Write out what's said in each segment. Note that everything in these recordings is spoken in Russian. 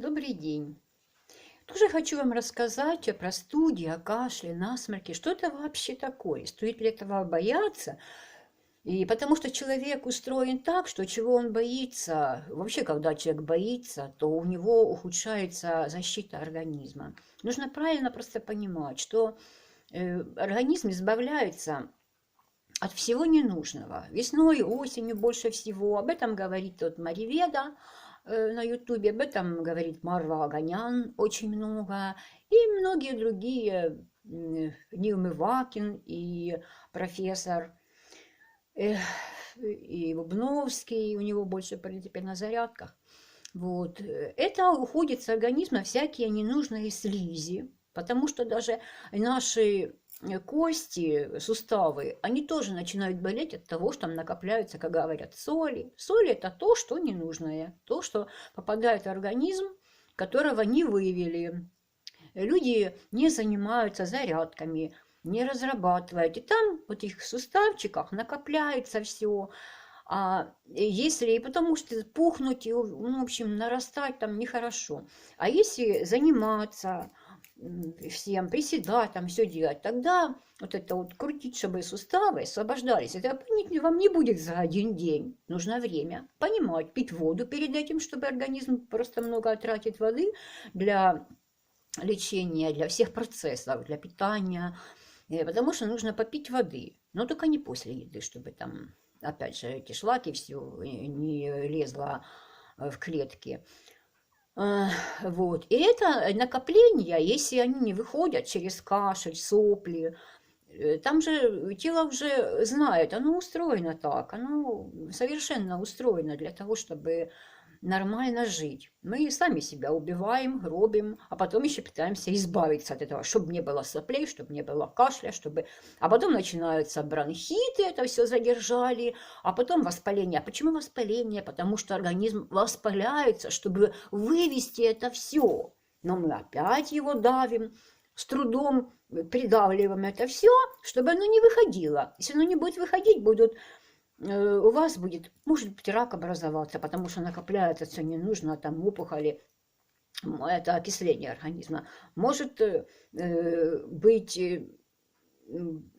Добрый день. Тоже хочу вам рассказать о простуде, о кашле, насморке. Что это вообще такое? Стоит ли этого бояться? И потому что человек устроен так, что чего он боится, вообще, когда человек боится, то у него ухудшается защита организма. Нужно правильно просто понимать, что организм избавляется от всего ненужного. Весной, осенью больше всего. Об этом говорит вот Мариведа на Ютубе, об этом говорит Марва Аганян очень много. И многие другие, Нил Мывакин и профессор, и Бубновский, у него больше, в принципе, на зарядках. Вот. Это уходит с организма всякие ненужные слизи, потому что даже наши кости, суставы, они тоже начинают болеть от того, что там накопляются, как говорят, соли. Соли – это то, что ненужное, то, что попадает в организм, которого не вывели. Люди не занимаются зарядками, не разрабатывают. И там, вот их суставчиках, накопляется все. А если, потому что пухнуть, и, ну, в общем, нарастать там нехорошо. А если заниматься всем, приседать, там все делать, тогда вот это вот крутить, чтобы суставы освобождались, это вам не будет за один день. Нужно время. Понимать, пить воду перед этим, чтобы организм просто много тратит воды для лечения, для всех процессов, для питания, потому что нужно попить воды, но только не после еды, чтобы там, опять же, эти шлаки все не лезло в клетки. Вот. И это накопления, если они не выходят через кашель, сопли, там же тело уже знает, оно устроено так, оно совершенно устроено для того, чтобы нормально жить. Мы сами себя убиваем, гробим, а потом еще пытаемся избавиться от этого, чтобы не было соплей, чтобы не было кашля, чтобы... А потом начинаются бронхиты, это все задержали, а потом воспаление. А почему воспаление? Потому что организм воспаляется, чтобы вывести это все. Но мы опять его давим, с трудом придавливаем это все, чтобы оно не выходило. Если оно не будет выходить, у вас будет, может быть, рак образоваться, потому что накопляется все не нужно, там опухоли, это окисление организма. Может быть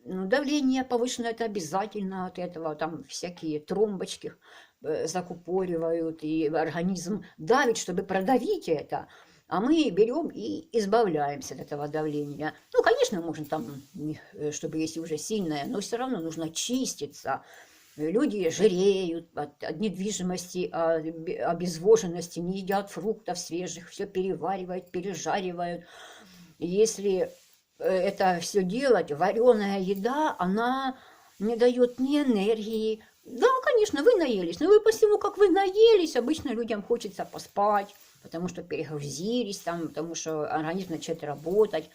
давление повышенное, это обязательно от этого, там всякие тромбочки закупоривают, и организм давит, чтобы продавить это. А мы берем и избавляемся от этого давления. Ну, конечно, можно там, чтобы если уже сильное, но все равно нужно чиститься. Люди жиреют от недвижимости, обезвоженности, не едят фруктов свежих, все переваривают, пережаривают. Если это все делать, вареная еда, она не дает ни энергии. Да, конечно, вы наелись, но вы после того, как вы наелись, обычно людям хочется поспать, потому что перегрузились, там, потому что организм начинает работать.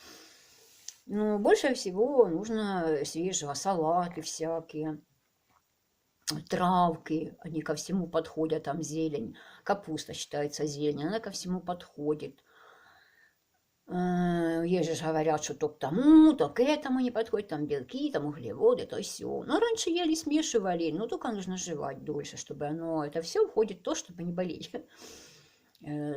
Но больше всего нужно свежего, салаты всякие, травки, они ко всему подходят, там зелень, капуста считается зелень, она ко всему подходит. Есть же говорят, что то к тому, то к этому не подходит, там белки, там углеводы, то все. Но раньше ели, смешивали, но только нужно жевать дольше, чтобы это все входит в то, чтобы не болеть.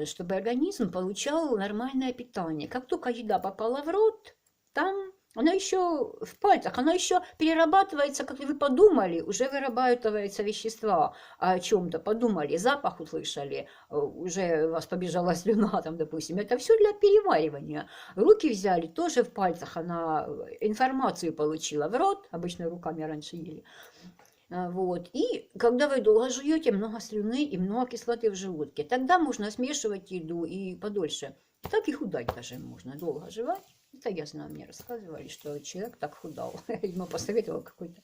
Чтобы организм получал нормальное питание. Как только еда попала в рот, там она еще в пальцах, она еще перерабатывается, как вы подумали, уже вырабатываются вещества о чем-то, подумали, запах услышали, уже у вас побежала слюна, там, допустим. Это все для переваривания. Руки взяли, тоже в пальцах она информацию получила в рот, обычно руками раньше ели. Вот. И когда вы долго жуете, много слюны и много кислоты в желудке, тогда можно смешивать еду и подольше. Так и худать даже можно, долго жевать. Это я знаю, мне рассказывали, что человек так худал. Ему посоветовал какой-то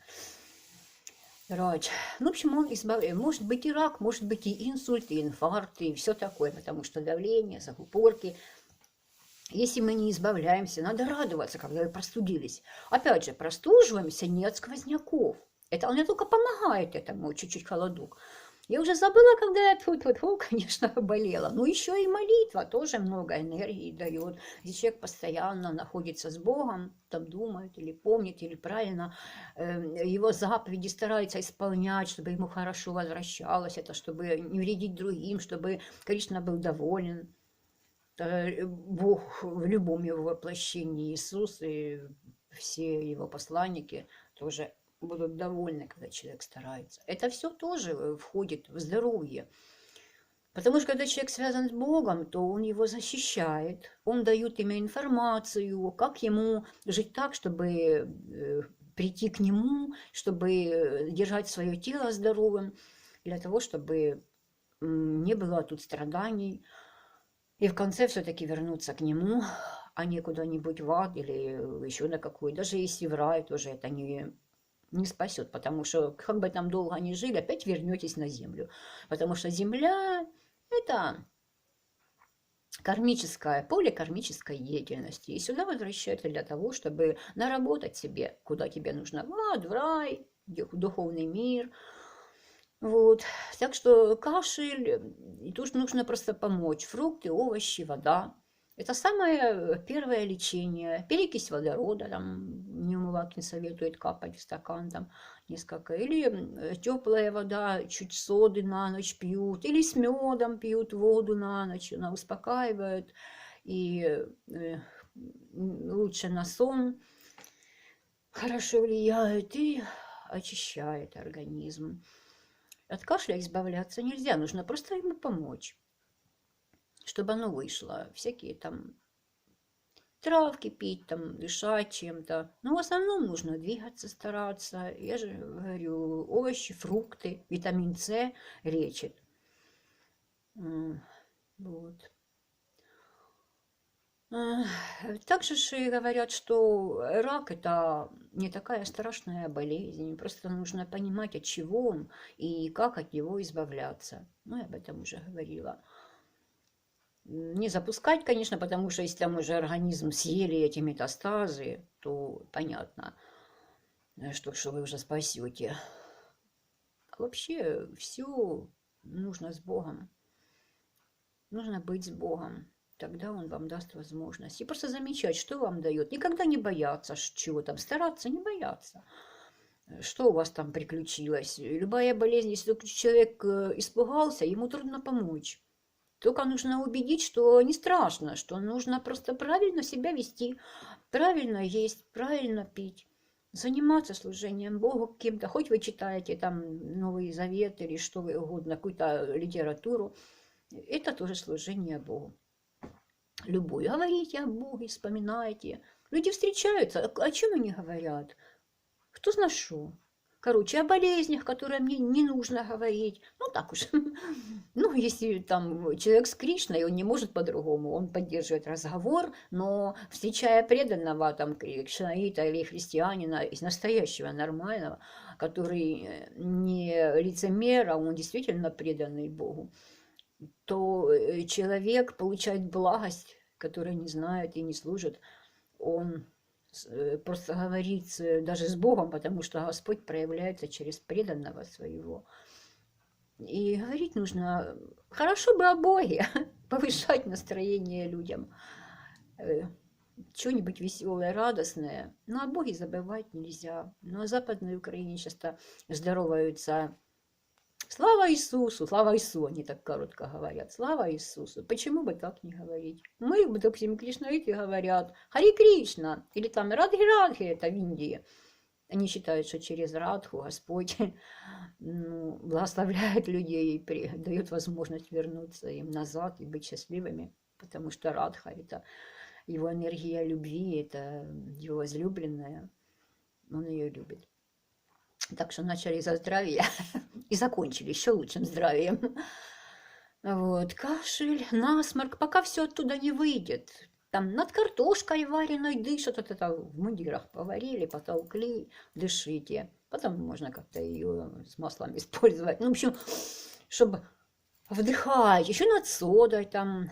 врач. Ну, в общем, он избавляет. Может быть и рак, может быть и инсульт, и инфаркт, и все такое, потому что давление, закупорки. Если мы не избавляемся, надо радоваться, когда вы простудились. Опять же, простуживаемся не от сквозняков. Это он только помогает этому, чуть-чуть холодок. Я уже забыла, когда я конечно, болела. Но еще и молитва тоже много энергии дает. Здесь человек постоянно находится с Богом, там думает или помнит, или правильно его заповеди старается исполнять, чтобы ему хорошо возвращалось, это чтобы не вредить другим, чтобы Кришна был доволен. Бог в любом его воплощении, Иисус и все его посланники тоже будут довольны, когда человек старается. Это все тоже входит в здоровье. Потому что когда человек связан с Богом, то он его защищает, он дает ему информацию, как ему жить так, чтобы прийти к нему, чтобы держать свое тело здоровым, для того, чтобы не было тут страданий. И в конце все-таки вернуться к нему, а не куда-нибудь в ад или еще на какой. Даже если в рай, тоже это не спасет, потому что как бы там долго ни жили, опять вернетесь на землю. Потому что земля – это кармическое, поле кармической деятельности. И сюда возвращаются для того, чтобы наработать себе, куда тебе нужно, в ад, в рай, в духовный мир. Вот. Так что кашель, и тут нужно просто помочь. Фрукты, овощи, вода. Это самое первое лечение. Перекись водорода, там неумывак не советует капать в стакан, там несколько. Или теплая вода, чуть соды на ночь пьют. Или с медом пьют воду на ночь. Она успокаивает и лучше на сон хорошо влияет и очищает организм. От кашля избавляться нельзя, нужно просто ему помочь, чтобы оно вышло. Всякие там травки пить, там дышать чем-то. Но в основном нужно двигаться, стараться. Я же говорю, овощи, фрукты, витамин С лечит. Вот. Также же говорят, что рак – это не такая страшная болезнь, просто нужно понимать, от чего он и как от него избавляться. Ну, я об этом уже говорила. Не запускать, конечно, потому что если там уже организм съели эти метастазы, то понятно, что вы уже спасете. А вообще все нужно с Богом. Нужно быть с Богом. Тогда он вам даст возможность. И просто замечать, что вам дает. Никогда не бояться, чего там, стараться не бояться. Что у вас там приключилось. Любая болезнь, если человек испугался, ему трудно помочь. Только нужно убедить, что не страшно, что нужно просто правильно себя вести, правильно есть, правильно пить, заниматься служением Богу каким-то. Хоть вы читаете там Новый Завет или что вы угодно, какую-то литературу. Это тоже служение Богу. Любой. Говорите о Боге, вспоминайте. Люди встречаются, о чем они говорят? Кто знает что? Короче, о болезнях, которые мне не нужно говорить. Ну, так уж. Ну, если там человек с Кришной, он не может по-другому. Он поддерживает разговор, но встречая преданного, там, кришнаита или христианина, из настоящего, нормального, который не лицемер, а он действительно преданный Богу, то человек получает благость, которую не знает и не служит. Он просто говорит даже с Богом, потому что Господь проявляется через преданного своего. И говорить нужно хорошо бы о Боге, повышать настроение людям, что-нибудь веселое, радостное. Но о Боге забывать нельзя. Но в Западной Украине часто здороваются: слава Иисусу, слава Иисусу, они так коротко говорят. Слава Иисусу. Почему бы так не говорить? Мы, допустим, кришнаиты говорят Хари Кришна, или там Радхи Радхи, это в Индии. Они считают, что через Радху Господь благословляет людей и дает возможность вернуться им назад и быть счастливыми. Потому что Радха – это его энергия любви, это его возлюбленная. Он ее любит. Так что начали за здравие и закончили еще лучшим здравием. Вот, кашель, насморк, пока все оттуда не выйдет. Там над картошкой вареной дышат, вот это в мундирах поварили, потолкли, дышите. Потом можно как-то ее с маслом использовать. Ну, в общем, чтобы вдыхать. Еще над содой там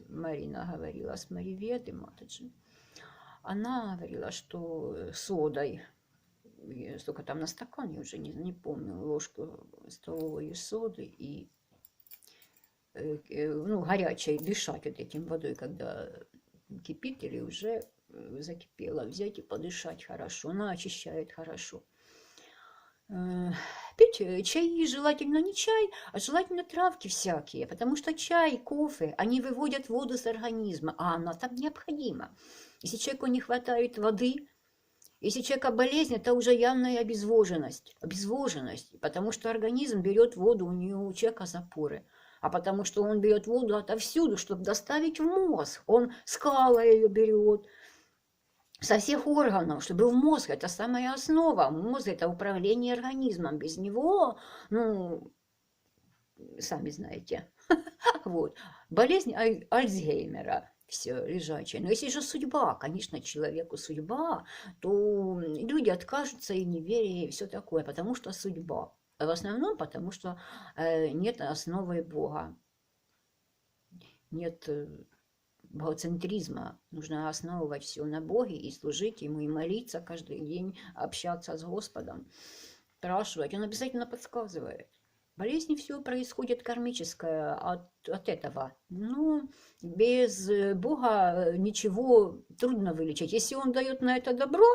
Марина говорила с Мариветой Матаджи. Она говорила, что содой, столько там на стакан, я уже не помню, ложку столовой соды и горячей дышать вот этим водой, когда кипит или уже закипела, взять и подышать хорошо. Она очищает хорошо. Пить чаи желательно не чай, а желательно травки всякие, потому что чай, кофе, они выводят воду с организма, а она там необходима. Если человеку не хватает воды, если у человека болезнь, это уже явная обезвоженность, потому что организм берет воду, у человека запоры, а потому что он берет воду отовсюду, чтобы доставить в мозг, он скала ее берет, со всех органов, чтобы в мозг, это самая основа, мозг это управление организмом, без него, ну, сами знаете, вот, болезнь Альцгеймера, все лежачее. Но если же судьба, конечно, человеку судьба, то люди откажутся и неверие, и все такое, потому что судьба. А в основном потому что нет основы Бога, нет богоцентризма. Нужно основывать все на Боге и служить Ему, и молиться каждый день, общаться с Господом, спрашивать. Он обязательно подсказывает. Болезни все происходит кармическое от этого. Ну, без Бога ничего трудно вылечить. Если Он дает на это добро,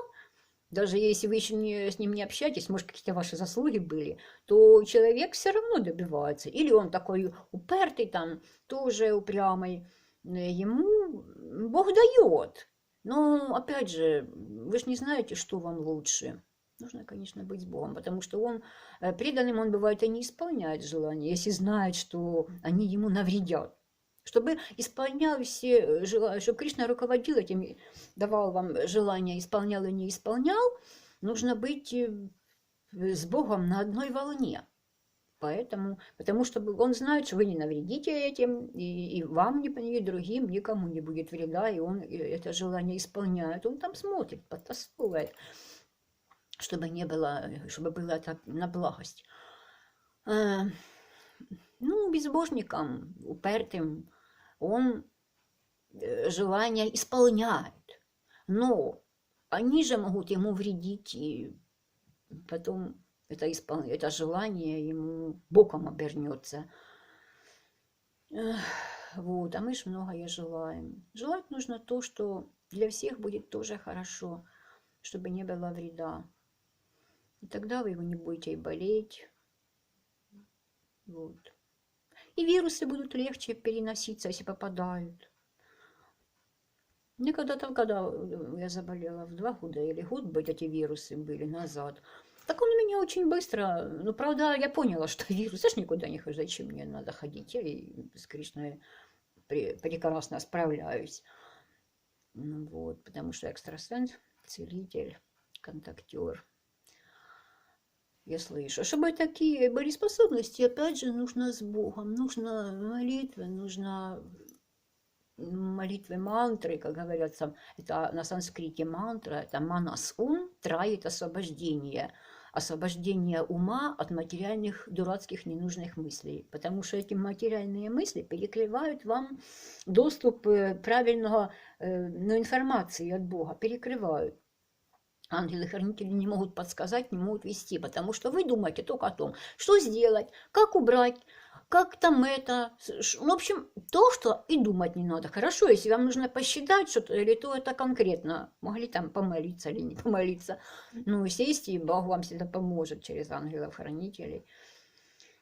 даже если вы еще с ним не общаетесь, может, какие-то ваши заслуги были, то человек все равно добивается. Или он такой упертый, там, тоже упрямый. Ему Бог дает. Но, опять же, вы же не знаете, что вам лучше. Нужно, конечно, быть с Богом, потому что он преданным, он бывает и не исполняет желания, если знает, что они ему навредят. Чтобы исполнял все желания, чтобы Кришна руководил этим, давал вам желания, исполнял и не исполнял, нужно быть с Богом на одной волне. Поэтому, потому что он знает, что вы не навредите этим, и вам, и другим, никому не будет вреда, и он это желание исполняет. Он там смотрит, подтасовывает, чтобы не было, чтобы было это на благость. Ну, безбожникам, упертым, он желания исполняет. Но они же могут ему вредить, и потом это желание ему боком обернется. Вот, а мы ж многое желаем. Желать нужно то, что для всех будет тоже хорошо, чтобы не было вреда. И тогда вы его не будете и болеть. Вот. И вирусы будут легче переноситься, если попадают. Мне когда-то, когда я заболела в 2 года или год, быть эти вирусы были назад, так он у меня очень быстро, ну, правда, я поняла, что вирус, я ж никуда не хожу, зачем мне надо ходить, я и с Кришной прекрасно справляюсь. Ну, вот, потому что экстрасенс, целитель, контактер. Я слышу. Чтобы такие были способности, опять же, нужно с Богом, нужно молитва, нужно молитвы, мантры, как говорится, это на санскрите мантра, это манас ум, траит освобождение. Освобождение ума от материальных, дурацких, ненужных мыслей. Потому что эти материальные мысли перекрывают вам доступ правильного информации от Бога, перекрывают. Ангелы-хранители не могут подсказать, не могут вести, потому что вы думаете только о том, что сделать, как убрать, как там это. В общем, то, что и думать не надо. Хорошо, если вам нужно посчитать что-то, или то это конкретно. Могли там помолиться или не помолиться. Ну, сесть, и Бог вам всегда поможет через ангелов-хранителей.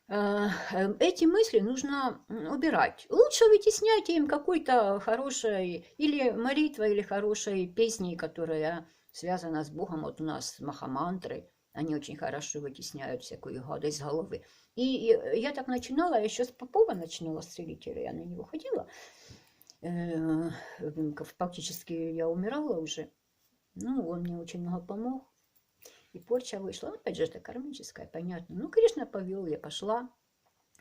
Эти мысли нужно убирать. Лучше вытесняйте им какой-то хорошей или молитвой, или хорошей песней, которая связана с Богом. Вот у нас махамантры, они очень хорошо вытесняют всякую гадость с головы. И я так начинала, я еще с Попова начинала, с целителя, я на него ходила. Фактически я умирала уже. Ну, он мне очень много помог. И порча вышла. Опять же, это кармическая, понятно. Ну, Кришна повел, я пошла,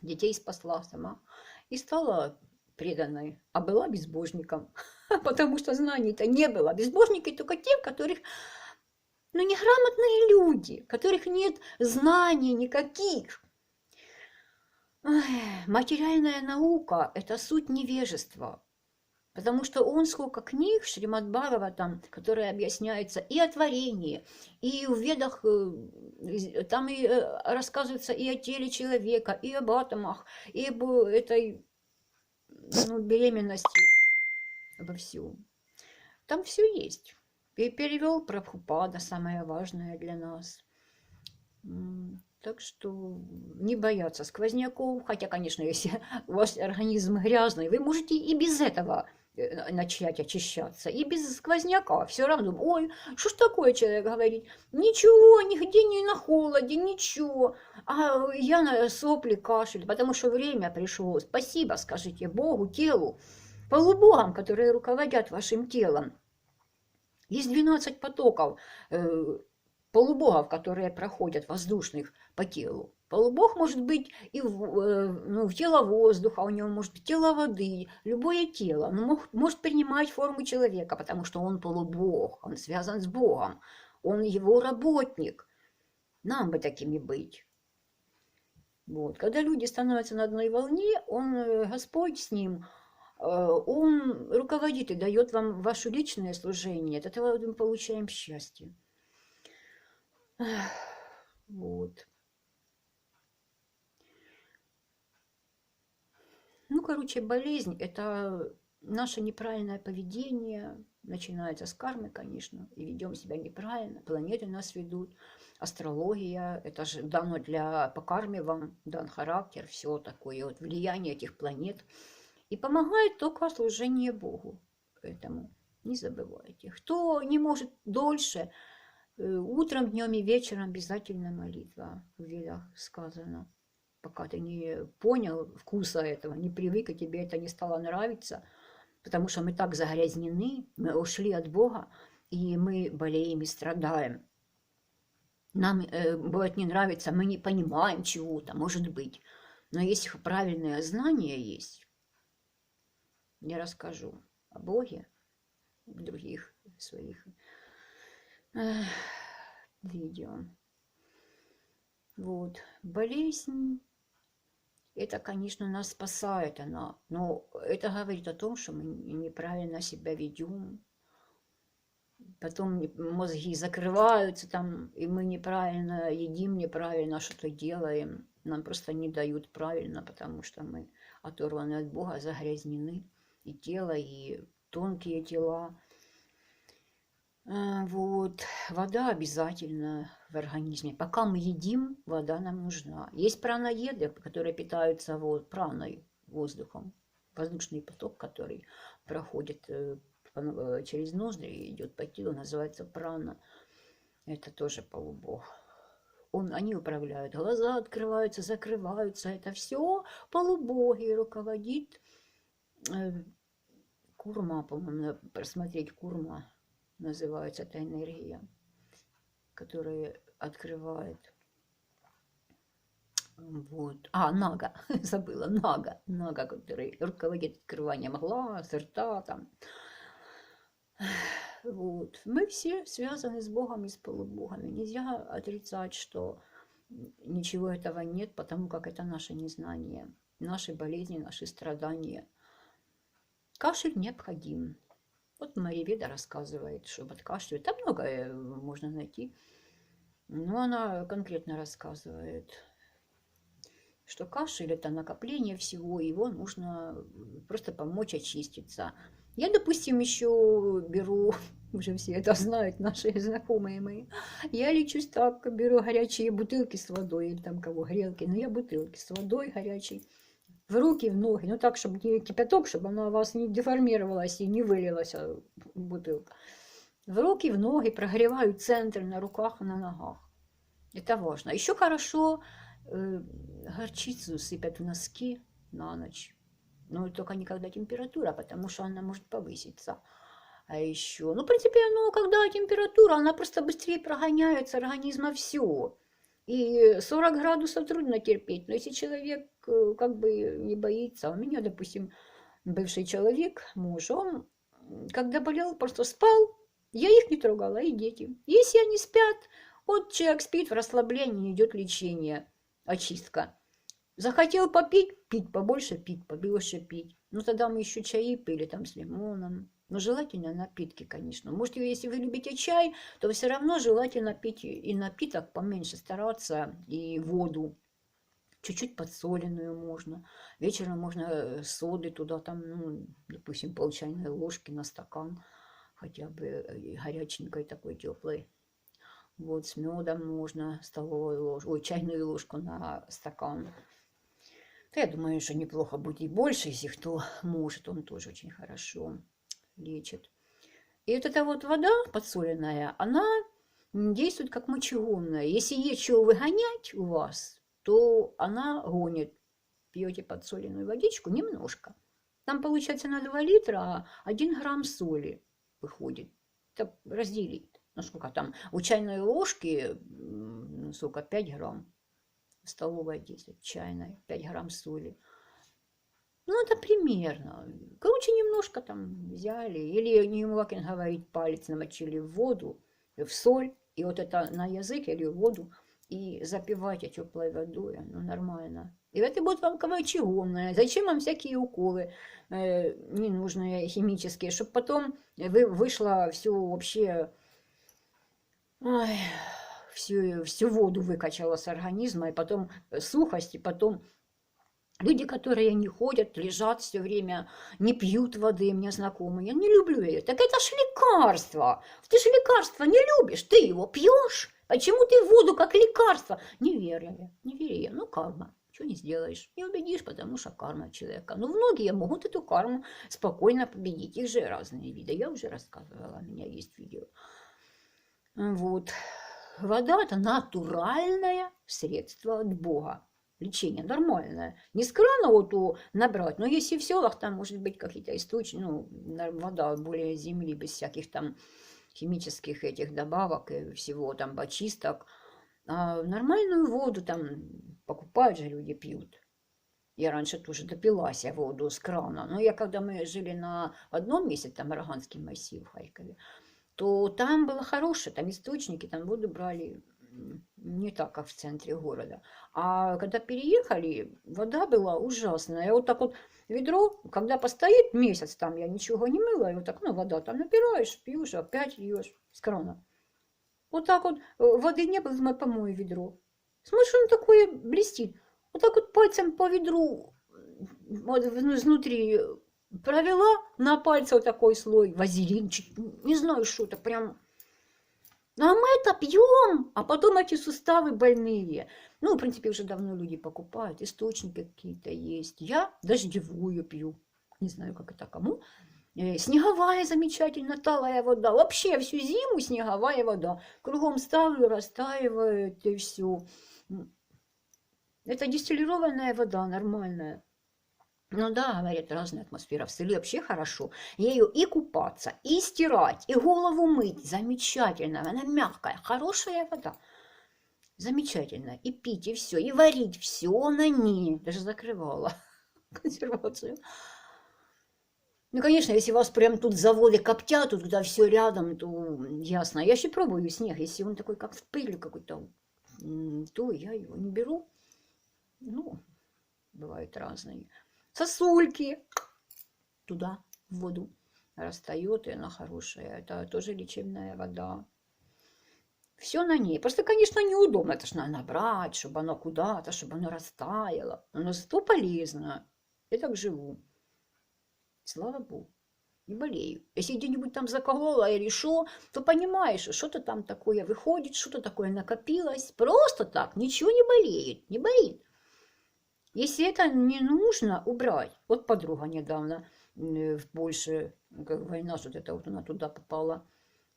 детей спасла сама. И стала преданной, а была безбожником. Потому что знаний-то не было. Безбожники только те, в которых, ну, неграмотные люди, у которых нет знаний никаких. Материальная наука – это суть невежества. Потому что он сколько книг, Шримад Бхагаватам, которые объясняются и о творении, и в Ведах там и рассказывается и о теле человека, и об атомах, и об этой беременности, обо всем. Там все есть. И перевел Прабхупада, самое важное для нас. Так что не бояться сквозняков, хотя, конечно, если у вас организм грязный, вы можете и без этого начать очищаться, и без сквозняка. Все равно, ой, что ж такое, человек говорит, ничего, нигде не на холоде, ничего, а я на сопли, кашель, потому что время пришло. Спасибо, скажите Богу, телу, полубогам, которые руководят вашим телом. Есть 12 потоков полубогов, которые проходят воздушных по телу. Полубог может быть и в тело воздуха, у него может быть тело воды, любое тело. Он может принимать форму человека, потому что он полубог, он связан с Богом, он его работник. Нам бы такими быть. Вот. Когда люди становятся на одной волне, Господь с ним, Он руководит и дает вам ваше личное служение. От этого мы получаем счастье. Вот. Ну, короче, болезнь – это наше неправильное поведение. Начинается с кармы, конечно, и ведем себя неправильно. Планеты нас ведут. Астрология – это же дано по карме вам, дан характер, все такое. Вот влияние этих планет. И помогает только служение Богу. Поэтому не забывайте. Кто не может дольше, утром, днем и вечером обязательно молитва. В Ведах сказано. Пока ты не понял вкуса этого, не привык, и тебе это не стало нравиться, потому что мы так загрязнены, мы ушли от Бога, и мы болеем и страдаем. Нам бывает не нравится, мы не понимаем чего-то, может быть. Но если правильное знание есть, я расскажу о Боге в других своих видео. Вот. Болезнь, это, конечно, нас спасает она, но это говорит о том, что мы неправильно себя ведем. Потом мозги закрываются там, и мы неправильно едим, неправильно что-то делаем. Нам просто не дают правильно, потому что мы оторваны от Бога, загрязнены. И тело, и тонкие тела. Вот. Вода обязательно в организме. Пока мы едим, вода нам нужна. Есть праноеды, которые питаются праной, воздухом. Воздушный поток, который проходит через ноздри и идет по телу, называется прана. Это тоже полубог. Они управляют. Глаза открываются, закрываются. Это все полубоги. Руководит Курма, по-моему, надо просмотреть Курма. Называется эта энергия, которая открывает. Вот. Нага, забыла, Нага, который руководит открыванием глаз, рта там. Вот. Мы все связаны с Богом и с полубогами. Нельзя отрицать, что ничего этого нет, потому как это наше незнание, наши болезни, наши страдания. Кашель необходим. Вот Мария Веда рассказывает, что от кашля, там многое можно найти, но она конкретно рассказывает, что кашель – это накопление всего, его нужно просто помочь очиститься. Я, допустим, еще беру, уже все это знают, наши знакомые мои, я лечусь так, беру горячие бутылки с водой, или там кого, грелки, но я бутылки с водой горячей, в руки, в ноги, ну так, чтобы не кипяток, чтобы она у вас не деформировалась и не вылилась бутылка. В руки, в ноги, прогреваю центр на руках и на ногах. Это важно. Еще хорошо горчицу сыпят в носки на ночь. Но только не когда температура, потому что она может повыситься. А еще, в принципе, когда температура, она просто быстрее прогоняет с организма все. И 40 градусов трудно терпеть. Но если человек как бы не боится, у меня, допустим, бывший человек, муж, он, когда болел, просто спал, я их не трогала, и дети. Если они спят, вот человек спит в расслаблении, идет лечение, очистка. Захотел попить, пить, побольше пить, побольше пить. Тогда мы еще чаи пили там с лимоном. Но желательно напитки, конечно. Может, если вы любите чай, то все равно желательно пить и напиток поменьше стараться, и воду. Чуть-чуть подсоленную можно. Вечером можно соды туда, там, допустим, пол чайной ложки на стакан. Хотя бы горяченькой такой теплой. Вот с медом можно столовую ложку, ой, чайную ложку на стакан. Да, я думаю, что неплохо будет и больше, если кто может, он тоже очень хорошо лечит. И вот эта вот вода подсоленная, она действует как мочегонная. Если есть чего выгонять у вас, то она гонит. Пьете подсоленную водичку немножко. Там получается на 2 литра 1 грамм соли выходит. Это разделить. Ну сколько там? У чайной ложки, сколько, 5 грамм. Столовая 10, чайная, 5 грамм соли. Ну, это примерно. Короче, немножко там взяли. Или Ньюмакен говорит, палец намочили в воду, в соль, и вот это на язык или в воду, и запивайте теплой водой. Ну, нормально. И это будет вам мочегонное. Зачем вам всякие уколы ненужные, химические, чтобы потом вышло все вообще... Ой, всю воду выкачала с организма, и потом сухость, и потом... Люди, которые не ходят, лежат все время, не пьют воды, мне знакомые. Я не люблю ее. Так это ж лекарство. Ты же лекарство не любишь, ты его пьешь. Почему ты воду как лекарство? Не верю я, не верю я. Ну, карма. Что не сделаешь? Не убедишь, потому что карма человека. Но многие могут эту карму спокойно победить. Их же разные виды. Я уже рассказывала, у меня есть видео. Вот. Вода – это натуральное средство от Бога. Лечение нормальное. Не с крана вот набрать, но если в селах там может быть какие-то источники, ну, вода более земли, без всяких там химических этих добавок и всего там почисток. А нормальную воду там покупают же люди, пьют. Я раньше тоже допилась я воду с крана. Но я когда мы жили на одном месте, там Роганский массив в Харькове, то там было хорошее, там источники, там воду брали не так, как в центре города. А когда переехали, вода была ужасная. И вот так вот ведро, когда постоит месяц, там я ничего не мыла, и вот так, ну, вода там набираешь, пьешь, опять льешь с крана. Вот так вот воды не было, думаю, помою ведро. Смотришь, он такое блестит. Вот так вот пальцем по ведру вот изнутри провела, на пальце вот такой слой вазелин, не знаю, что это, прям... А мы это пьем, а потом эти суставы больные. Ну, в принципе, уже давно люди покупают, источники какие-то есть. Я дождевую пью, не знаю, как это кому. Снеговая замечательно, талая вода. Вообще всю зиму снеговая вода. Кругом ставлю, растаивает и все. Это дистиллированная вода, нормальная. Ну да, говорят, разная атмосфера в селе, вообще хорошо. Ею и купаться, и стирать, и голову мыть. Замечательно, она мягкая, хорошая вода. Замечательно. И пить, и все, и варить, все на ней. Даже закрывала консервацию. Ну, конечно, если вас прям тут заводы коптят, тут когда все рядом, то ясно. Я еще пробую снег, если он такой, как в пыли какой-то, то я его не беру. Ну, бывают разные. Сосульки туда, в воду, растает, и она хорошая. Это тоже лечебная вода. Все на ней. Просто, конечно, неудобно. Это ж надо набрать, чтобы оно куда-то, чтобы оно растаяло. Но зато полезно. Я так живу. Слава Богу. Не болею. Если где-нибудь там заколола или что, то понимаешь, что-то там такое выходит, что-то такое накопилось. Просто так, ничего не болеет, не болит. Если это не нужно, убрать. Вот подруга недавно в Польше, как война, вот это вот она туда попала,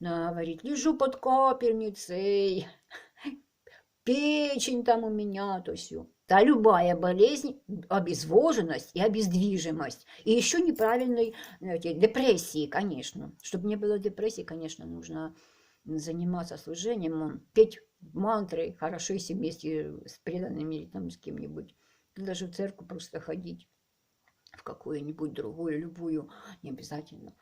она говорит, лежу под капельницей, печень там у меня, то все. Да, любая болезнь, обезвоженность и обездвижимость. И еще неправильной депрессии, конечно. Чтобы не было депрессии, конечно, нужно заниматься служением, петь мантры, хорошо, если вместе с преданными или там с кем-нибудь. Даже в церковь просто ходить, в какую-нибудь другую, любую, не обязательно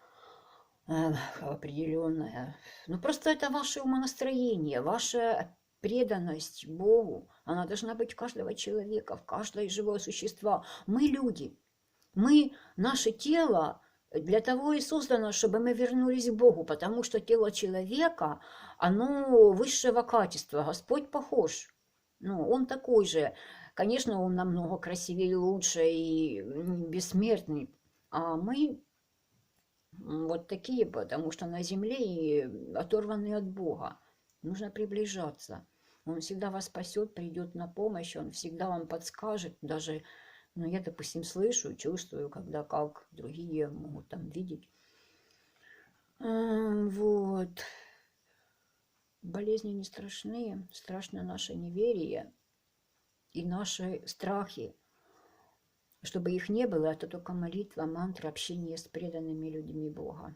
определенное. Ну, просто это ваше умонастроение, ваша преданность Богу, она должна быть у каждого человека, в каждое живое существо. Мы люди, наше тело для того и создано, чтобы мы вернулись к Богу, потому что тело человека, оно высшего качества, Господь похож, ну, он такой же. Конечно, он намного красивее, лучше и бессмертный, а мы вот такие, потому что на земле оторваны от Бога. нужно приближаться. Он всегда вас спасет, придет на помощь, он всегда вам подскажет. Даже, ну, я, допустим, слышу, чувствую, когда как другие могут там видеть. Вот. Болезни не страшны, страшно наше неверие и наши страхи. Чтобы их не было, это только молитва, мантра, общение с преданными людьми Бога.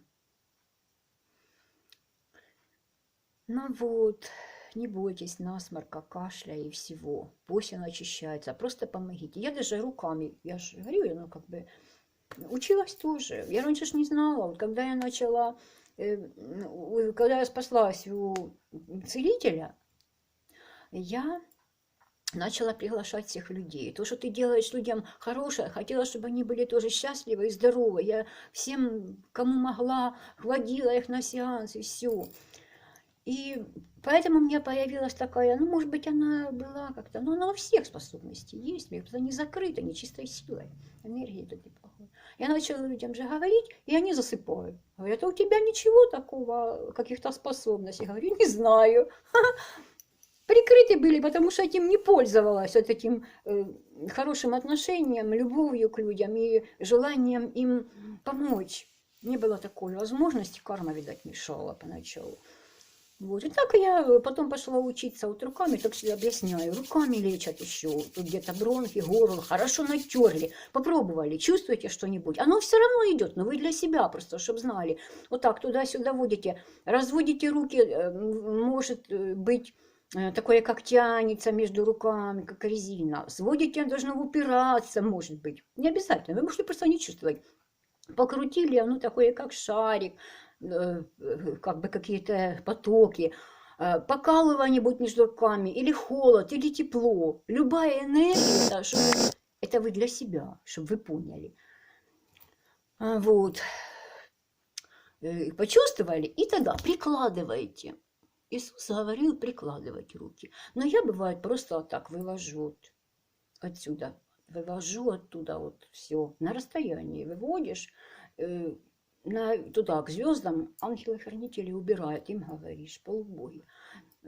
Ну вот, не бойтесь насморка, кашля и всего. Пусть он очищается. Просто помогите. Я даже руками, я же говорю, ну как бы училась тоже. Я раньше ж не знала. Вот когда я начала, когда я спаслась у целителя, я начала приглашать всех людей. То, что ты делаешь людям хорошее, хотела, чтобы они были тоже счастливы и здоровы. Я всем, кому могла, хватила их на сеанс и все. И поэтому у меня появилась такая, ну, может быть, она была как-то, ну, она у всех способности есть, это не закрыто, не чистой силой, энергии тут неплохой. Я начала людям же говорить, и они засыпают. Говорят, а у тебя ничего такого, каких-то способностей? Я говорю, не знаю. Прикрыты были, потому что этим не пользовалась, вот этим хорошим отношением, любовью к людям и желанием им помочь. Не было такой возможности, карма, видать, мешала поначалу. Вот. И так я потом пошла учиться вот руками, так всегда объясняю, руками лечат еще, тут где-то бронхи, горло, хорошо натерли, попробовали, чувствуете что-нибудь, оно все равно идет, но вы для себя просто, чтобы знали, вот так туда-сюда водите, разводите руки, может быть такое, как тянется между руками, как резина, сводите, должно упираться, может быть, не обязательно, вы можете просто не чувствовать. Покрутили, оно такое, как шарик, как бы какие-то потоки, покалывание будет между руками, или холод, или тепло. Любая энергия, это вы для себя, чтобы вы поняли. Вот. Почувствовали, и тогда прикладывайте. Иисус говорил прикладывать руки. Но я, бывает, просто вот так вывожу вот отсюда. Вывожу оттуда вот все. На расстоянии выводишь, туда, к звездам, ангелы-хранители убирают, им говоришь, полубоги,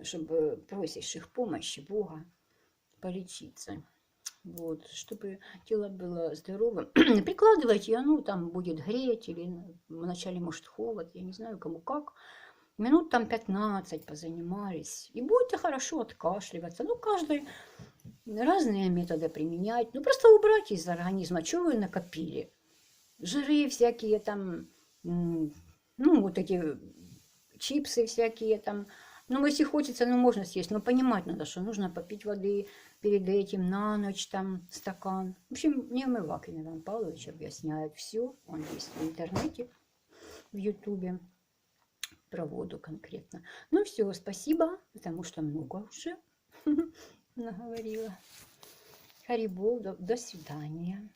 чтобы просишь их помощи, Бога, полечиться. Вот, чтобы тело было здоровым. Прикладывайте, оно там будет греть, или вначале может холод, я не знаю, кому как. Минут там 15 позанимались, и будете хорошо откашливаться. Ну, каждый разные методы применять. Ну, просто убрать из организма, что вы накопили. Жиры всякие там, ну, вот эти чипсы всякие там. Ну, если хочется, ну, можно съесть, но понимать надо, что нужно попить воды перед этим, на ночь там стакан. В общем, не омывак, Иван Павлович объясняет все. Он есть в интернете, в Ютубе, про воду конкретно. Ну, все, спасибо, потому что много уже наговорила. Харибол, до свидания.